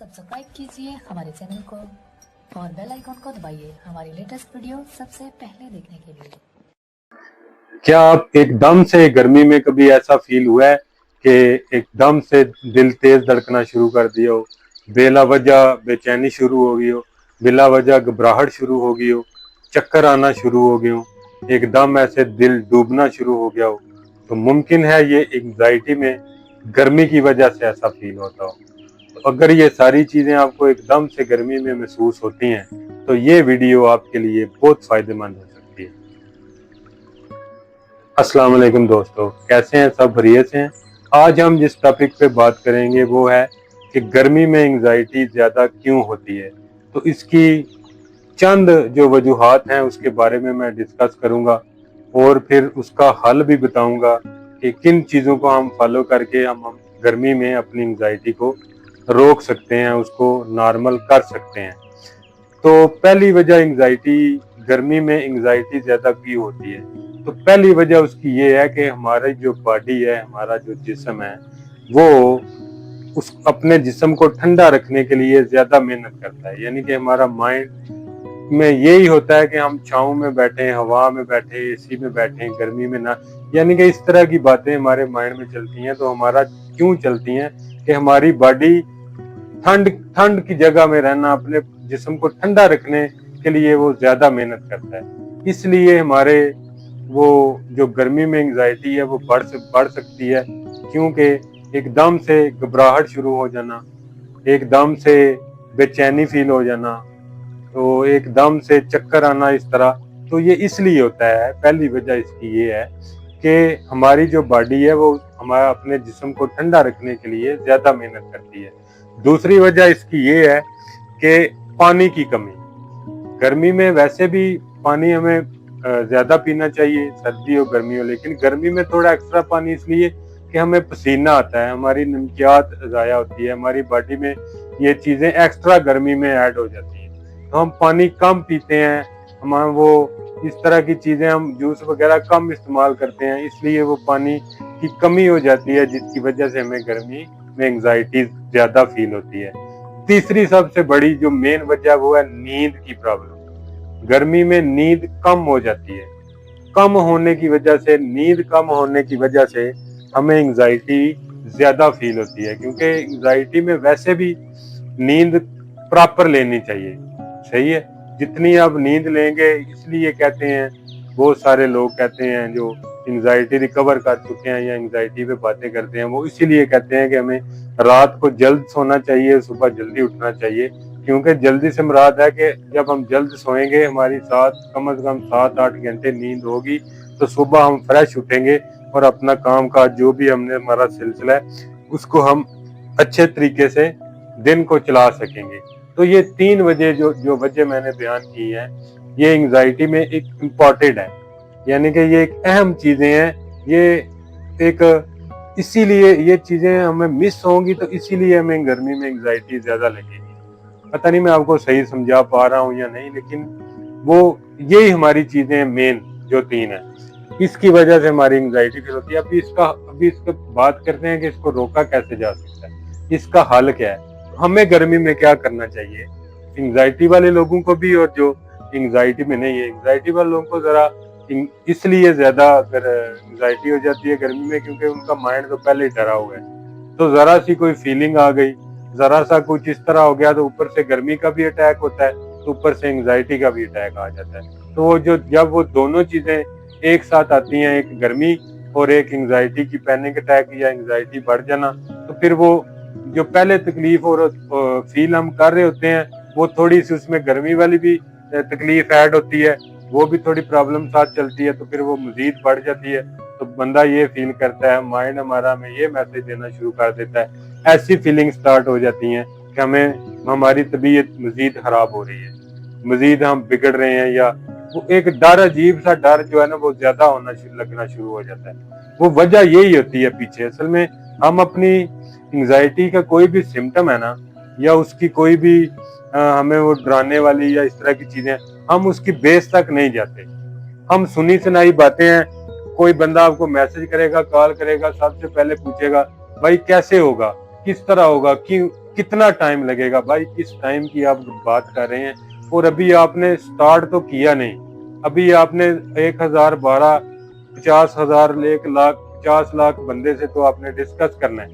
Subscribe कीजिए हमारे channel को और बेल आइकन को दबाइए हमारी लेटेस्ट वीडियो सबसे पहले देखने के लिए। क्या आप एकदम से गर्मी में कभी ऐसा फील हुआ है कि एकदम से दिल तेज धड़कना शुरू कर दिया हो, बेला वजह बेचैनी शुरू हो गई हो, बिला वजह घबराहट शुरू हो गई हो, चक्कर आना शुरू हो गए हो, एकदम ऐसे दिल डूबना शुरू हो गया हो? तो मुमकिन है ये एंजाइटी में गर्मी की वजह से ऐसा फील होता हो। तो अगर ये सारी चीजें आपको एकदम से गर्मी में महसूस होती हैं तो ये वीडियो आपके लिए बहुत फायदेमंद हो सकती है। अस्सलाम वालेकुम दोस्तों, कैसे हैं सब? बढ़िया से हैं। आज हम जिस टॉपिक पे बात करेंगे वो है कि गर्मी में एंजाइटी ज़्यादा क्यों होती है। तो इसकी चंद जो वजूहात हैं उसके बारे में मैं डिस्कस करूंगा और फिर उसका हल भी बताऊंगा कि किन चीज़ों को हम फॉलो करके हम गर्मी में अपनी एंजाइटी को रोक सकते हैं, उसको नॉर्मल कर सकते हैं। तो पहली वजह एंजाइटी, गर्मी में एंजाइटी ज़्यादा क्यों होती है? तो पहली वजह उसकी ये है कि हमारी जो बॉडी है, हमारा जो जिस्म है, वो उस अपने जिस्म को ठंडा रखने के लिए ज़्यादा मेहनत करता है। यानी कि हमारा माइंड में यही होता है कि हम छाँव में बैठे, हवा में बैठे, एसी में बैठे, गर्मी में ना, यानी कि इस तरह की बातें हमारे माइंड में चलती हैं। तो हमारा क्यों चलती हैं कि हमारी बॉडी ठंड की जगह में रहना, अपने जिस्म को ठंडा रखने के लिए वो ज्यादा मेहनत करता है। इसलिए हमारे वो जो गर्मी में एंजाइटी है वो बढ़ सकती है, क्योंकि एकदम से घबराहट शुरू हो जाना, एकदम से बेचैनी फील हो जाना, तो एकदम से चक्कर आना, इस तरह। तो ये इसलिए होता है, पहली वजह इसकी ये है कि हमारी जो बॉडी है वो हमारा अपने जिस्म को ठंडा रखने के लिए ज्यादा मेहनत करती है। दूसरी वजह इसकी ये है कि पानी की कमी। गर्मी में वैसे भी पानी हमें ज्यादा पीना चाहिए, सर्दी हो गर्मी हो, लेकिन गर्मी में थोड़ा एक्स्ट्रा पानी इसलिए कि हमें पसीना आता है, हमारी नमकियात ज़ाया होती है, हमारी बॉडी में ये चीज़ें एक्स्ट्रा गर्मी में ऐड हो जाती हैं। तो हम पानी कम पीते हैं, हम वो इस तरह की चीज़ें, हम जूस वगैरह कम इस्तेमाल करते हैं, इसलिए वो पानी की कमी हो जाती है, जिसकी वजह से हमें गर्मी में एंजाइटी ज़्यादा फील होती है। तीसरी सबसे बड़ी जो मेन वजह वो है नींद की प्रॉब्लम। गर्मी में नींद कम हो जाती है। कम होने की वजह से, नींद कम होने की वजह से हमें एंजाइटी ज्यादा फील होती है, क्योंकि एंजाइटी में वैसे भी नींद प्रॉपर लेनी चाहिए। सही है, जितनी आप नींद लेंगे, इसलिए कहते हैं, बहुत सारे लोग कहते हैं जो एंजाइटी रिकवर कर चुके हैं या एंजाइटी पे बातें करते हैं, वो इसीलिए कहते हैं कि हमें रात को जल्द सोना चाहिए, सुबह जल्दी उठना चाहिए। क्योंकि जल्दी से मुराद है कि जब हम जल्द सोएंगे, हमारी कम से कम 7-8 घंटे नींद होगी, तो सुबह हम फ्रेश उठेंगे और अपना काम काज जो भी हमने हमारा सिलसिला है उसको हम अच्छे तरीके से दिन को चला सकेंगे। तो ये तीन वजह जो वजह मैंने बयान की है, ये एंजाइटी में एक इम्पॉर्टेंट है, यानी कि ये एक अहम चीजें हैं। ये एक इसीलिए ये चीजें हमें मिस होंगी, तो इसीलिए हमें गर्मी में एंजाइटी ज्यादा लगेगी। पता नहीं मैं आपको सही समझा पा रहा हूँ या नहीं, लेकिन वो यही हमारी चीजें मेन जो तीन है, इसकी वजह से हमारी एंजाइटी फील होती है। अभी इसका बात करते हैं कि इसको रोका कैसे जा सकता है, इसका हल क्या है, हमें गर्मी में क्या करना चाहिए एंजाइटी वाले लोगों को भी, और जो एंजाइटी में नहीं है। एंजाइटी वाले लोगों को जरा इसलिए ज्यादा अगर एंजाइटी हो जाती है गर्मी में, क्योंकि उनका माइंड तो पहले ही डरा हुआ है। तो जरा सी कोई फीलिंग आ गई, जरा सा कुछ इस तरह हो गया, तो ऊपर से गर्मी का भी अटैक होता है, तो ऊपर से एंजाइटी का भी अटैक आ जाता है। तो वो जब वो दोनों चीजें एक साथ आती हैं, एक गर्मी और एक एंजाइटी की पैनिक अटैक या एंजाइटी बढ़ जाना, तो फिर वो जो पहले तकलीफ और फील हम कर रहे होते हैं, वो थोड़ी सी उसमें गर्मी वाली भी तकलीफ ऐड होती है, वो भी थोड़ी प्रॉब्लम साथ चलती है, तो फिर वो मजीद बढ़ जाती है। तो बंदा ये फील करता है, माइंड हमारा हमें ये मैसेज देना शुरू कर देता है, ऐसी फीलिंग स्टार्ट हो जाती हैं कि हमारी तबीयत मजीद खराब हो रही है, मजीद हम बिगड़ रहे हैं, या वो एक डर, अजीब सा डर जो है ना, वो ज्यादा लगना शुरू हो जाता है। वो वजह यही होती है पीछे। असल में हम अपनी एंजाइटी का कोई भी सिम्टम है ना, या उसकी कोई भी हमें वो डराने वाली या इस तरह की चीजें, हम उसकी बेस तक नहीं जाते। हम सुनी सुनाई बातें हैं, कोई बंदा आपको मैसेज करेगा, कॉल करेगा, सबसे पहले पूछेगा भाई कैसे होगा, किस तरह होगा, क्यों, कितना टाइम लगेगा भाई, किस टाइम की आप बात कर रहे हैं। और अभी आपने स्टार्ट तो किया नहीं, अभी आपने 1012 50,000 1 लाख 50 लाख बंदे से तो आपने डिस्कस करना है,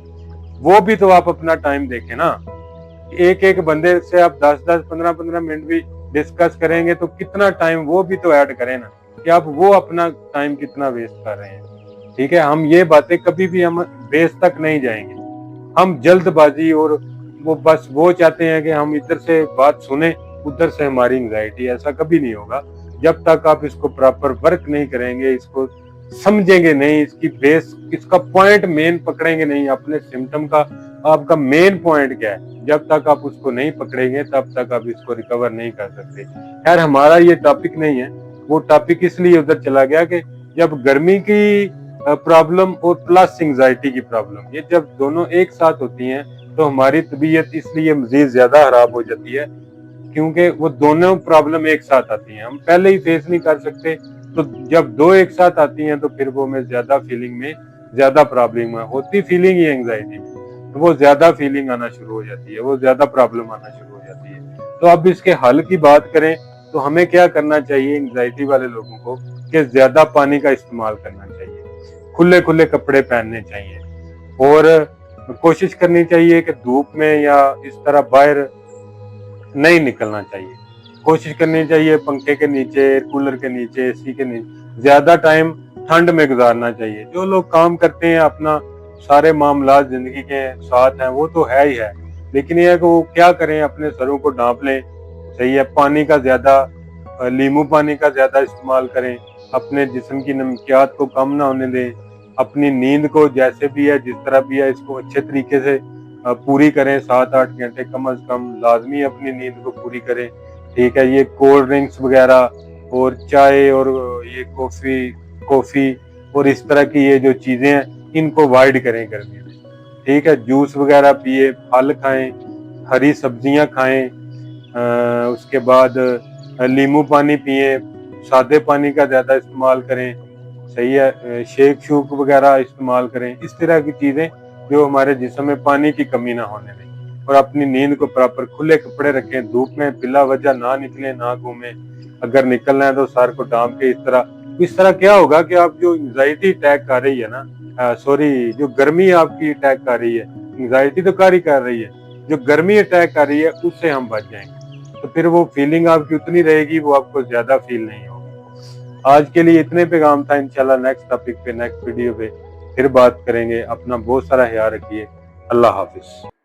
वो भी तो आप अपना टाइम देखें ना। एक एक बंदे से आप 10-10 15-15 मिनट भी डिस्कस करेंगे तो कितना टाइम वो भी तो ऐड करें ना, कि आप वो अपना टाइम कितना वेस्ट कर रहे हैं। ठीक है, हम ये बातें कभी भी हम बेस तक नहीं जाएंगे। हम जल्दबाजी और वो बस वो चाहते हैं कि हम इधर से बात सुने उधर से हमारी एंजाइटी, ऐसा कभी नहीं होगा जब तक आप इसको प्रॉपर वर्क नहीं करेंगे, इसको समझेंगे नहीं, इसकी बेस इसका पॉइंट मेन पकड़ेंगे नहीं, अपने सिम्टम का आपका मेन पॉइंट क्या है, जब तक आप उसको नहीं पकड़ेंगे तब तक आप इसको रिकवर नहीं कर सकते। खैर हमारा ये टॉपिक नहीं है, वो टॉपिक इसलिए उधर चला गया कि जब गर्मी की प्रॉब्लम और प्लस एंजाइटी की प्रॉब्लम, ये जब दोनों एक साथ होती हैं तो हमारी तबीयत इसलिए मजीद ज्यादा खराब हो जाती है, क्योंकि वो दोनों प्रॉब्लम एक साथ आती हैं, हम पहले ही फेस नहीं कर सकते, तो जब दो एक साथ आती हैं तो फिर वो में ज्यादा फीलिंग में ज्यादा प्रॉब्लम होती, फीलिंग ही एंजाइटी में, तो वो ज्यादा फीलिंग आना शुरू हो जाती है, वो ज्यादा प्रॉब्लम आना शुरू हो जाती है। तो अब इसके हल की बात करें तो हमें क्या करना चाहिए एंजाइटी वाले लोगों को, कि ज्यादा पानी का इस्तेमाल करना चाहिए, खुले खुले कपड़े पहनने चाहिए, और कोशिश करनी चाहिए कि धूप में या इस तरह बाहर नहीं निकलना चाहिए, कोशिश करनी चाहिए पंखे के नीचे, कूलर के नीचे, एसी के नीचे, ज्यादा टाइम ठंड में गुजारना चाहिए। जो लोग काम करते हैं अपना सारे मामला जिंदगी के साथ हैं वो तो है ही है, लेकिन ये है कि वो क्या करें, अपने सरों को ढांप लें, सही है, पानी का ज्यादा नींबू पानी का ज्यादा इस्तेमाल करें, अपने जिस्म की नमकियात को कम ना होने दें, अपनी नींद को जैसे भी है जिस तरह भी है इसको अच्छे तरीके से पूरी करें, 7-8 घंटे कम से कम लाजमी अपनी नींद को पूरी करें। ठीक है, ये कोल्ड ड्रिंक्स वगैरह और चाय और ये कॉफी और इस तरह की ये जो चीजें हैं इनको अवॉइड करें गर्मी में। ठीक है, जूस वगैरह पिए, फल खाएं, हरी सब्जियां खाएं, उसके बाद नींबू पानी पिए, सादे पानी का ज्यादा इस्तेमाल करें, सही है, शेक शूक वगैरह इस्तेमाल करें, इस तरह की चीजें जो हमारे जिस्म में पानी की कमी ना होने दें, और अपनी नींद को प्रॉपर, खुले कपड़े रखें, धूप में बिला वजह ना निकले, ना घूमें, अगर निकलना है तो सर को ढांप के इस तरह क्या होगा कि आप जो एंजाइटी अटैक कर रही है ना, जो गर्मी आपकी अटैक कर रही है, एंजाइटी तो कर रही है, जो गर्मी अटैक कर रही है उससे हम बच जाएंगे, तो फिर वो फीलिंग आपकी उतनी रहेगी, वो आपको ज्यादा फील नहीं होगी। आज के लिए इतने पैगाम था, इंशाल्लाह नेक्स्ट टॉपिक पे, नेक्स्ट वीडियो पे फिर बात करेंगे। अपना बहुत सारा ख्याल रखिए, अल्लाह हाफिज।